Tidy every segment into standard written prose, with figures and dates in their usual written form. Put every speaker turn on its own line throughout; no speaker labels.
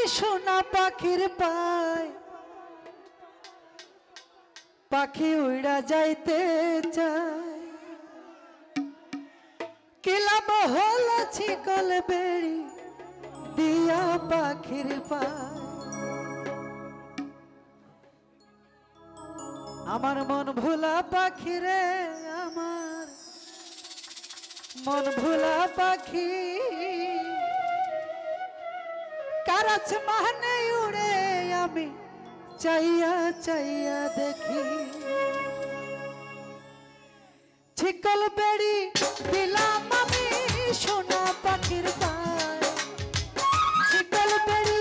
সোনা পাখির পায় পাখি উড়া যাইতে চায় কিলাব হল ছিকল বেড়ি দিয়া পাখির পায় আমার মন ভোলা পাখি রে আমার মন ভোলা পাখি কারাছ মানে উড়ে আমি চাইয়া চাইয়া দেখি ছিকল বেড়ি দিলাম আমি সোনা পাখির পায় ছিকল বেড়ি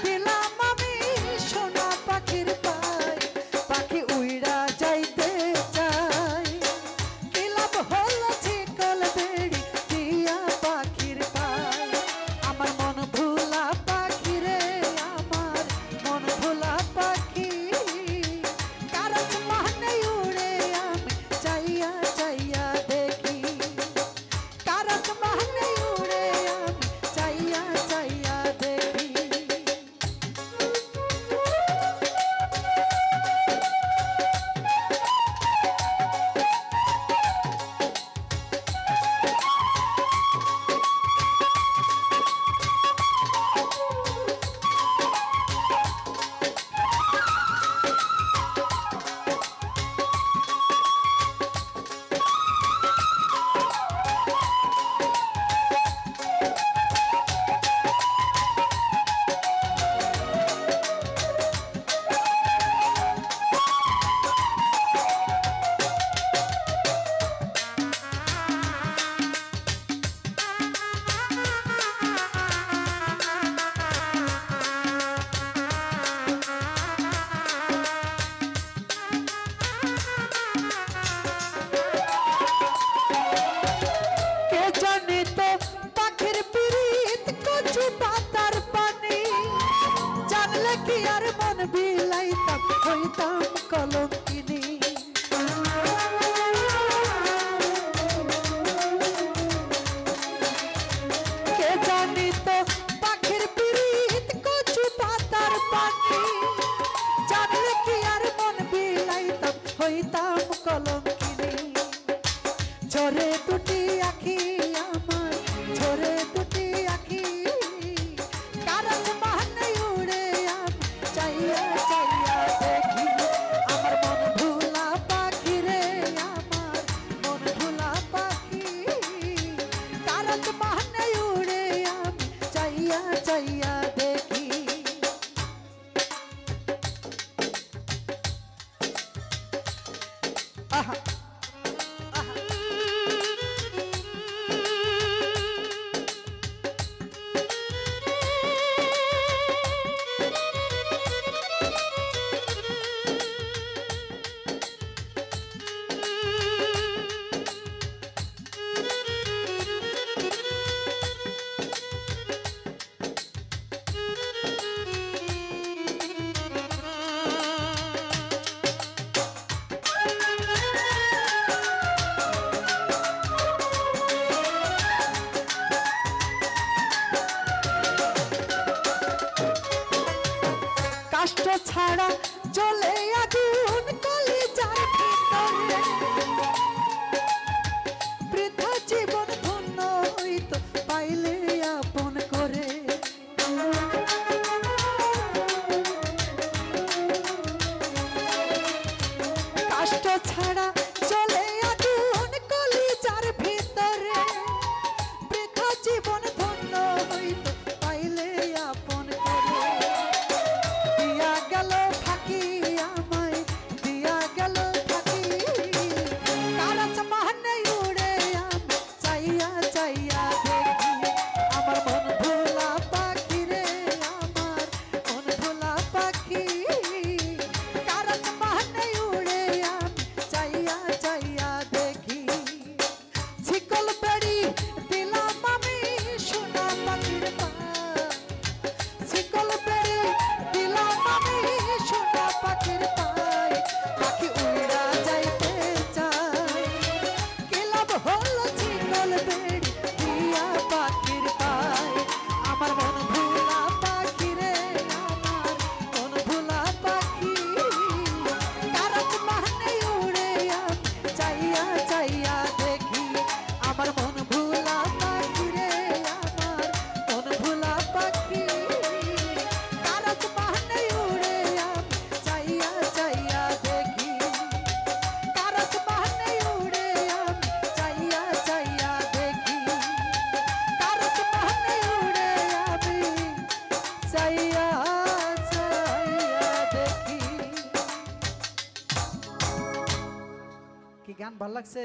দিলাম আমি সোনা পাখির পায় পাখি উইড়া যাইতে চাই কি লাভ হলো ছিকল বেড়ি দিয়া পাখির পায় আমার মন ভোলা পাখি রে আমার মন ভোলা পাখি কারণ মানে উড়ে আমি চাইয়া চাইয়া দেখি কারণ মানে উড়ে আমি চাইয়া চাইয়া দেখি ঝরে দুটি আখি আমার ঝরে দুটি আখি কারণ মানে উড়ে আমি চাইয়া চাইয়া দেখি আমার মন ভোলা পাখি রে আমার মন ভোলা পাখি কারণ মানে উড়ে আমি চাইয়া চাইয়া দেখি আহা কষ্ট ছাড়া জ্বলে আগুন কলিজার ভিতরে বৃথা জীবন ধন্য হইতো পাইলে আপন করে কষ্ট ছাড়া জ্বলে আগুন কলিজার ভিতরে বৃথা জীবন ধন্য হইতো পাইলে আপন করে দিয়া গেল ফাঁকি আমার গান ভাল লাগছে?